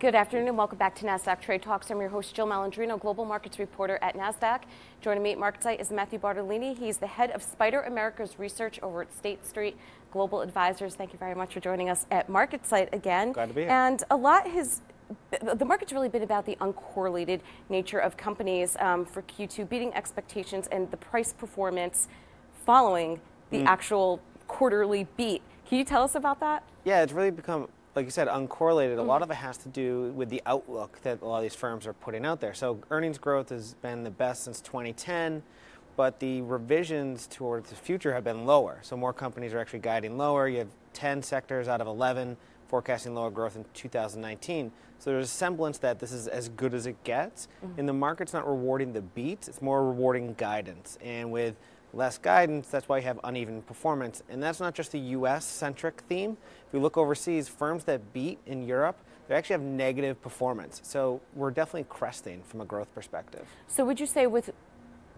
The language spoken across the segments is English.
Good afternoon and welcome back to Nasdaq Trade Talks. I'm your host, Jill Malandrino, Global Markets Reporter at Nasdaq. Joining me at MarketSite is Matthew Bartolini. He's the head of SPDR Americas Research over at State Street Global Advisors. Thank you very much for joining us at MarketSite again. Glad to be here. And the market's really been about the uncorrelated nature of companies for Q2 beating expectations and the price performance following the actual quarterly beat. Can you tell us about that? Yeah, it's really become, like you said, uncorrelated. A lot of it has to do with the outlook that a lot of these firms are putting out there. So earnings growth has been the best since 2010, but the revisions towards the future have been lower. So more companies are actually guiding lower. You have 10 sectors out of 11 forecasting lower growth in 2019. So there's a semblance that this is as good as it gets. And the market's not rewarding the beats, it's more rewarding guidance. And with less guidance, that's why you have uneven performance. And that's not just a US-centric theme. If you look overseas, firms that beat in Europe, they actually have negative performance. So we're definitely cresting from a growth perspective. So would you say with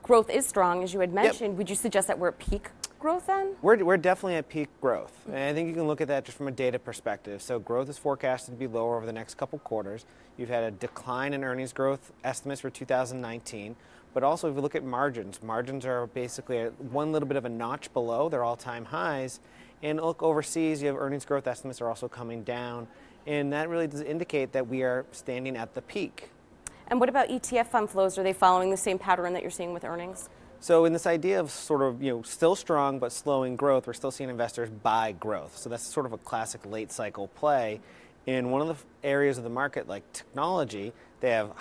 growth is strong, as you had mentioned, would you suggest that we're at peak growth then? We're definitely at peak growth. And I think you can look at that just from a data perspective. So growth is forecasted to be lower over the next couple quarters. You've had a decline in earnings growth estimates for 2019. But also, if you look at margins, margins are basically one little bit of a notch below their all-time highs. And look overseas, you have earnings growth estimates are also coming down. And that really does indicate that we are standing at the peak. And what about ETF fund flows? Are they following the same pattern that you're seeing with earnings? So in this idea of sort of, still strong but slowing growth, we're still seeing investors buy growth. So that's sort of a classic late cycle play. In one of the areas of the market, like technology, they have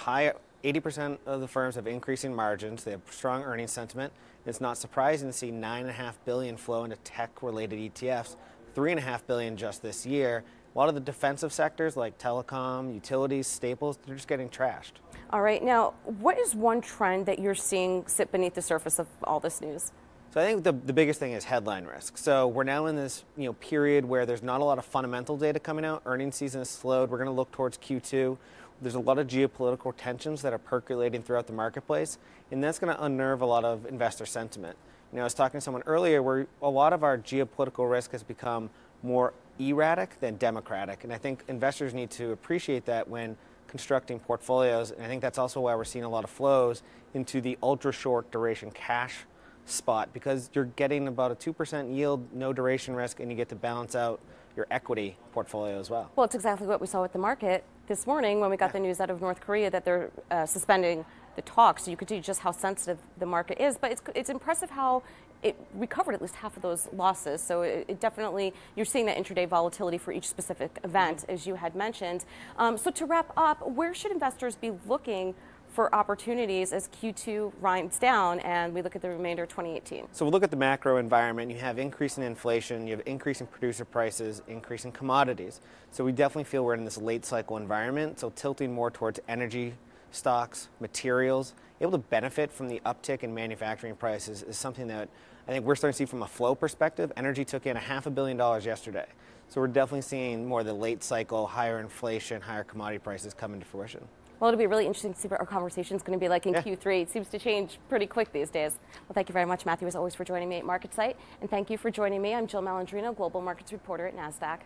80% of the firms have increasing margins. They have strong earnings sentiment. It's not surprising to see $9.5 billion flow into tech-related ETFs, $3.5 billion just this year. A lot of the defensive sectors like telecom, utilities, staples, they're just getting trashed. All right. Now, what is one trend that you're seeing sit beneath the surface of all this news? So I think the biggest thing is headline risk. So we're now in this period where there's not a lot of fundamental data coming out. Earnings season has slowed. We're going to look towards Q2. There's a lot of geopolitical tensions that are percolating throughout the marketplace, and that's going to unnerve a lot of investor sentiment. I was talking to someone earlier where a lot of our geopolitical risk has become more erratic than democratic, and I think investors need to appreciate that when constructing portfolios, and I think that's also why we're seeing a lot of flows into the ultra-short duration cash spot, because you're getting about a 2% yield, no duration risk, and you get to balance out your equity portfolio as well. Well, it's exactly what we saw with the market this morning when we got the news out of North Korea that they're suspending the talks. So you could see just how sensitive the market is. But it's impressive how it recovered at least half of those losses. So it definitely, you're seeing that intraday volatility for each specific event, as you had mentioned. So to wrap up, where should investors be looking for opportunities as Q2 winds down and we look at the remainder of 2018? So we'll look at the macro environment. You have increasing inflation, you have increasing producer prices, increasing commodities. So we definitely feel we're in this late cycle environment, so tilting more towards energy stocks, materials. Able to benefit from the uptick in manufacturing prices is something that I think we're starting to see from a flow perspective. Energy took in $500 million yesterday. So we're definitely seeing more of the late cycle, higher inflation, higher commodity prices come into fruition. Well, it'll be really interesting to see what our conversation is going to be like in Q3. It seems to change pretty quick these days. Well, thank you very much, Matthew, as always, for joining me at MarketSite. And thank you for joining me. I'm Jill Malandrino, Global Markets Reporter at Nasdaq.